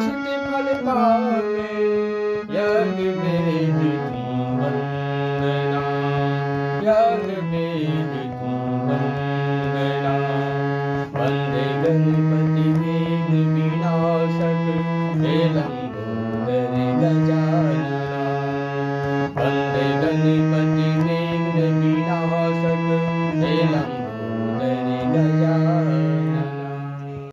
सिद्धि फल पावे, यज्ञ वेद की वंदना, यज्ञ वेद की वंदना। वंदे गणपति विघ्न विनाशक, हे लंबोदर गजानना। वंदे गणपति विघ्न विनाशक, हे लंबोदर गजानना।